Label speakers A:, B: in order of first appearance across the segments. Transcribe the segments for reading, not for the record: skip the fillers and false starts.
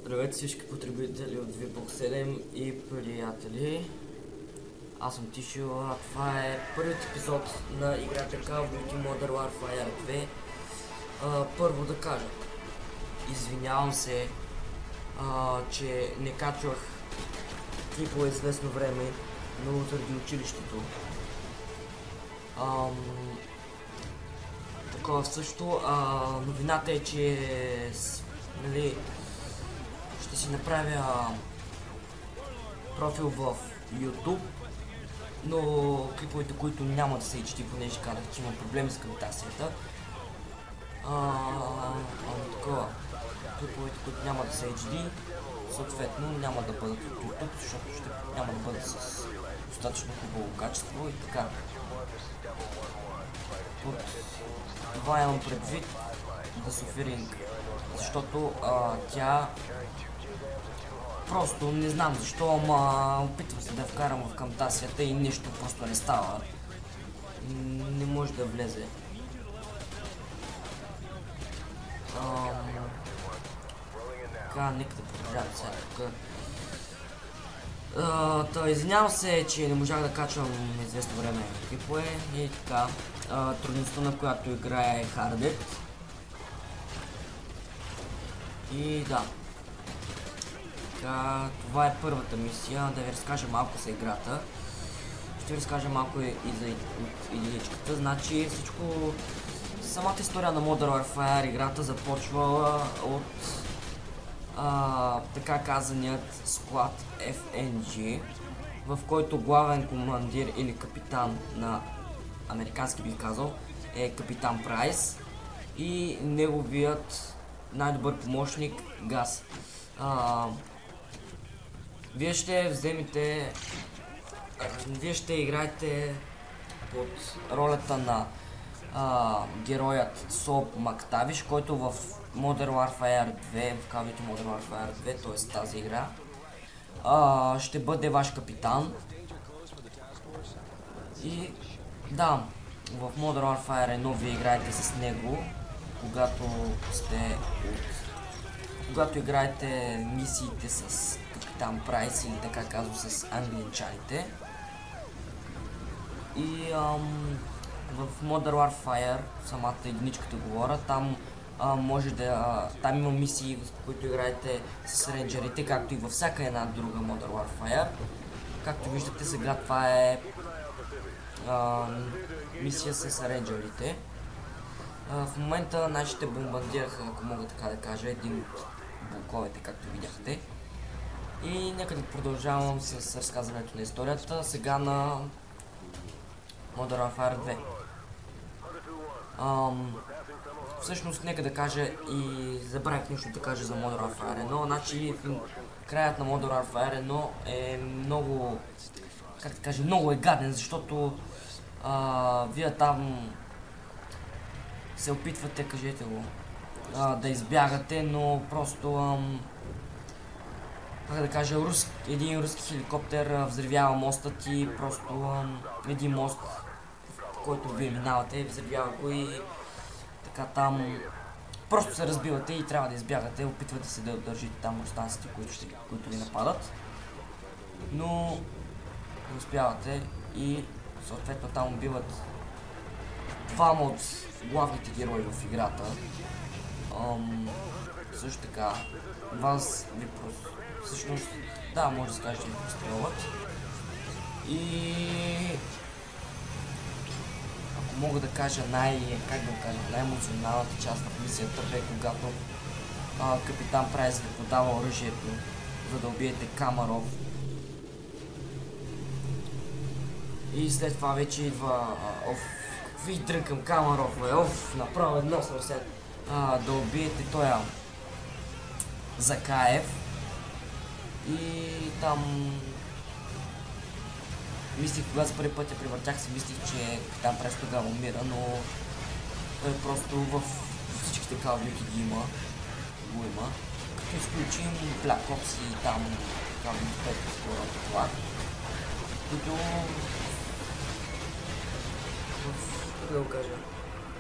A: Здравейте всички потребители от VBOX 7 и приятели. Аз съм Тишо, а това е първият епизод на играта Call of Duty Modern Warfare 2. Първо да кажа, извинявам се, че не качвах клипове известно време, но заради училището. Такова също, новината е, че нали, ще си направя профил в YouTube, но клиповете, които няма да са HD, понеже казах, че има проблеми с кавитацията. Такова, клиповете, които няма да са HD, съответно няма да бъдат от YouTube, защото няма да бъдат с достатъчно хубаво качество и така. От това имам предвид да Суфиринг, защото тя просто не знам защо, ама опитвам се да вкарам в камтасията и нещо просто не става. Не може да влезе. Така, нека да продължавам сега тук. Извинявам се, че не можах да качвам известно време клипове и така. Трудността, на която играя, е Harded. И да. Така, това е първата мисия, да ви разкажа малко за играта. Ще ви разкажа малко и за единичката. Значи всичко, самата история на Modern Warfare играта започва от така казаният склад FNG, в който главен командир или капитан на американски бих казал е капитан Прайс и неговият най-добър помощник Газ. Вие ще вземете, вие ще играете под ролята на героят Соп Мактавиш, който в Modern Warfare 2, в Call of Duty Modern Warfare 2, т.е. тази игра, ще бъде ваш капитан. И да, в Modern Warfare 1 вие играете с него, когато играете мисиите с капитан Прайс или така казвам с англичаните. И в Modern Warfare, самата единичката говоря, там там има мисии, в които играете с рейнджерите, както и във всяка една друга Modern Warfare. Както виждате сега, това е мисия с рейнджерите. В момента нашите бомбардираха, ако мога така да кажа, един от блоковете, както видяхте. И нека да продължавам с разказването на историята сега на Modern Warfare 2. Всъщност нека да кажа и забравих нещо да кажа за Modern Warfare 1. Значи краят на Modern Warfare 1 е много, как да кажа, много е гаден, защото вие там се опитвате, кажете го, да избягате, но просто как да кажа, един руски хеликоптер взривява мостът и просто един мост, в който вие минавате, взривява го и така там просто се разбивате и трябва да избягате, опитвате се да удържите там руснаците, които ви нападат, но не успявате и съответно там убиват двама от главните герои в играта. Също така, вас ви просто, всъщност, да, може да се каже, че ви прострелват. И ако мога да кажа най-емоционалната част на мисията бе когато капитан Прайс ви подава оръжието, за да убиете Камаров. И след това вече идва какви дрънкам Камаров, направо едно съм след да убиете тоя Закаев. И там мислих, когато за първи път я превъртях си, мислих, че капитан Прайс тогава умира, но той просто в всичките Call of Duty го има. Като изключим Black Ops и там Call of Duty 5 това, които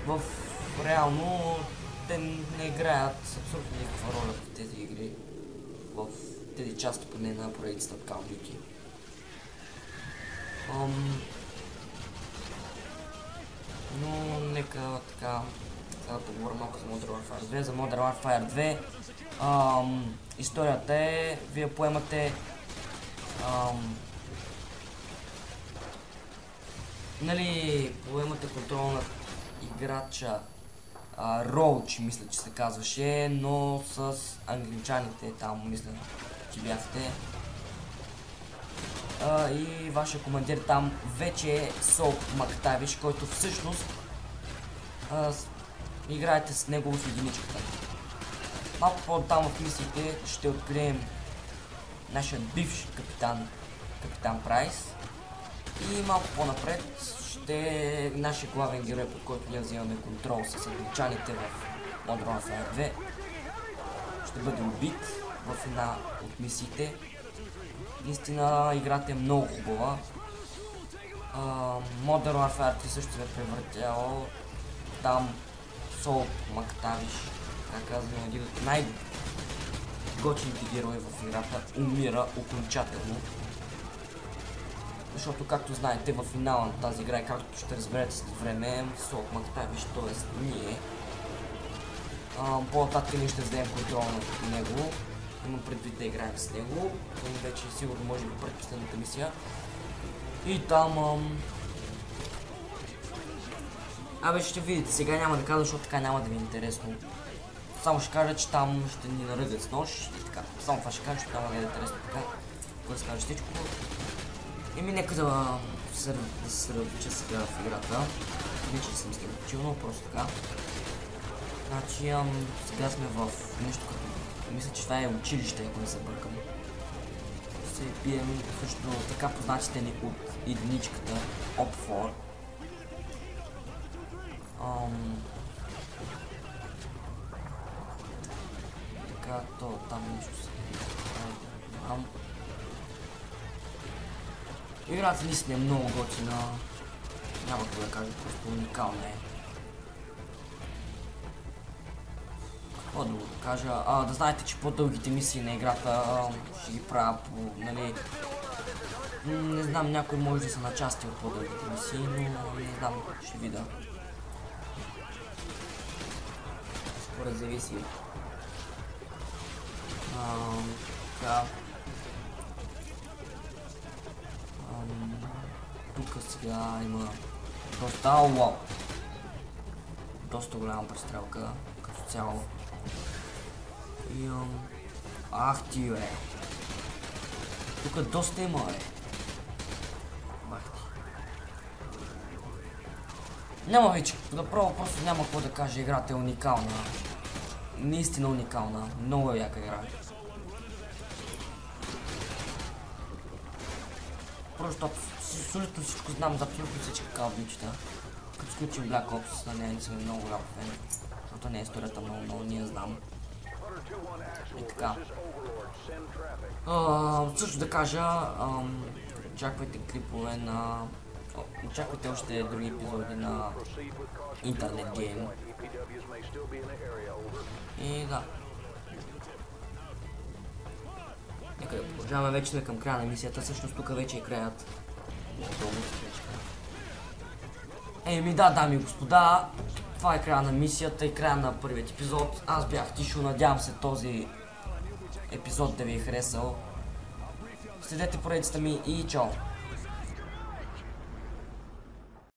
A: в реално те не играят абсолютно никаква роля в тези игри. в тези части поне на поредицата от Call of Duty. Но нека така да поговорим малко за Modern Warfare 2. За Modern Warfare 2 историята е, вие поемате поемате контрол над играча Роуч, мисля, че се казваше, но с англичаните там, мисля, че бяхте. И вашия командир там вече е Сол Мактавиш, който всъщност играете с него в единичката. Малко по-там в мисиите ще открием нашия бивш капитан Прайс. И малко по-напред ще нашия главен герой, под който ние взимаме контрол с англичаните в Modern Warfare 2, ще бъде убит в една от мисиите. Наистина играта е много хубава. Modern Warfare 3 също се е превъртял. Там Сол Мактавиш, как казвам, един от най-готините герои в играта, умира окончателно. Защото, както знаете, в финала на тази игра, както ще разберете след време, Сол Мактавиш, т.е. ние, по-нататък ние ще вземем контрол на него. Имам предвид да играем с него, но вече сигурно може би предпоследната мисия. И там... ще видите, сега няма да кажа, защото така няма да ви е интересно. Само ще кажа, че там ще ни наръгат с нож и така. Само това ще кажа, защото няма да е интересно така. Кой да скажа всичко. Нека да се съсредоточа сега в играта. Не че съм съсредоточил, но просто така. Значи сега сме в нещо като... Мисля, че това е училище, ако не се бъркам. Се бием също така познатите ни от единичката OPFOR. Така, то там нещо се... Играта наистина е много готина. Няма какво да кажа, просто уникална е. Какво да кажа? Да знаете, че по-дългите мисии на играта ще ги правя по, нали... Не знам, някой може да са на части от по-дългите мисии, но не знам, ще видя. Според зависи. Така. Тук сега има доста... Вау! Доста голяма престрелка като цяло. И ах ти бе! Тук доста има бе! Бах ти! Няма вече, направо просто няма какво да кажа, играта е уникална. Наистина уникална, много е яка игра. Просто абсолютно всичко знам за абсолютно всички Call of Duty-та. Като сключим Black Ops, на нея не съм много голям фен, защото не е историята много, ние знам. И така. Също да кажа, очаквайте клипове на... Очаквайте още други епизоди на Интернет Гейм. И да. Нека да продължаваме, вече сме към края на мисията, всъщност тук вече е краят. Да, дами и господа, това е края на мисията и края на първият епизод. Аз бях Тишо, надявам се този епизод да ви е харесал. Следете поредицата ми и чао!